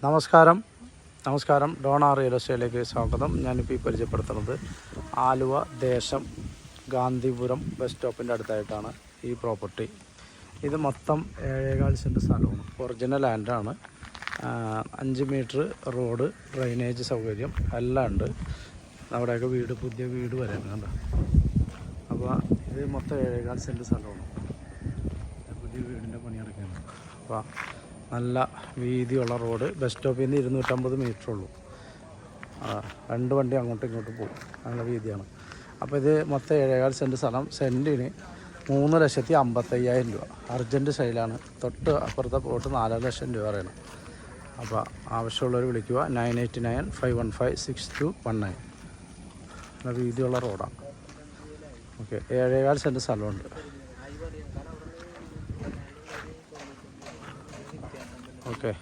നമസ്കാരം Donna real എസ്റ്റേറ്റിലേക്ക് സ്വാഗതം. ഞാനിപ്പോൾ ഈ പരിചയപ്പെടുത്തുന്നത് ആലുവ ദേശം ഗാന്ധിപുരം ബസ് സ്റ്റോപ്പിൻ്റെ അടുത്തായിട്ടാണ് ഈ പ്രോപ്പർട്ടി. ഇത് മൊത്തം 7.25 സെൻറ്റ് സ്ഥലമാണ്. ഒറിജിനൽ ലാൻഡാണ്. 5 മീറ്റർ റോഡ്, ഡ്രെയിനേജ് സൗകര്യം എല്ലാം ഉണ്ട്. അവിടെയൊക്കെ പുതിയ വീട് വരെയാണ് കണ്ടോ. അപ്പോൾ ഇത് മൊത്തം 7.25 സെൻറ്റ് സ്ഥലമാണ്. പുതിയ വീടിൻ്റെ പണി നടക്കുകയാണ്. അപ്പോൾ നല്ല വീതിയുള്ള റോഡ്, ബസ് സ്റ്റോപ്പിൽ നിന്ന് 250 മീറ്റർ ഉള്ളൂ. 2 വണ്ടി അങ്ങോട്ടും ഇങ്ങോട്ടും പോകും, നല്ല വീതിയാണ്. അപ്പോൾ ഇത് മൊത്തം 7.25 സെൻറ്റ് സ്ഥലം. സെൻറ്റിന് 3,55,000 രൂപ. അർജൻറ്റ് സെയിലാണ്. തൊട്ട് അപ്പുറത്തെ പ്ലോട്ട് 4 ലക്ഷം രൂപ പറയണം. അപ്പോൾ ആവശ്യമുള്ളവർ വിളിക്കുക 9895156219. നല്ല വീതിയുള്ള റോഡാണ്. ഓക്കെ, 7.25 സെൻറ്റ് സ്ഥലമുണ്ട്. ഓക്കെ.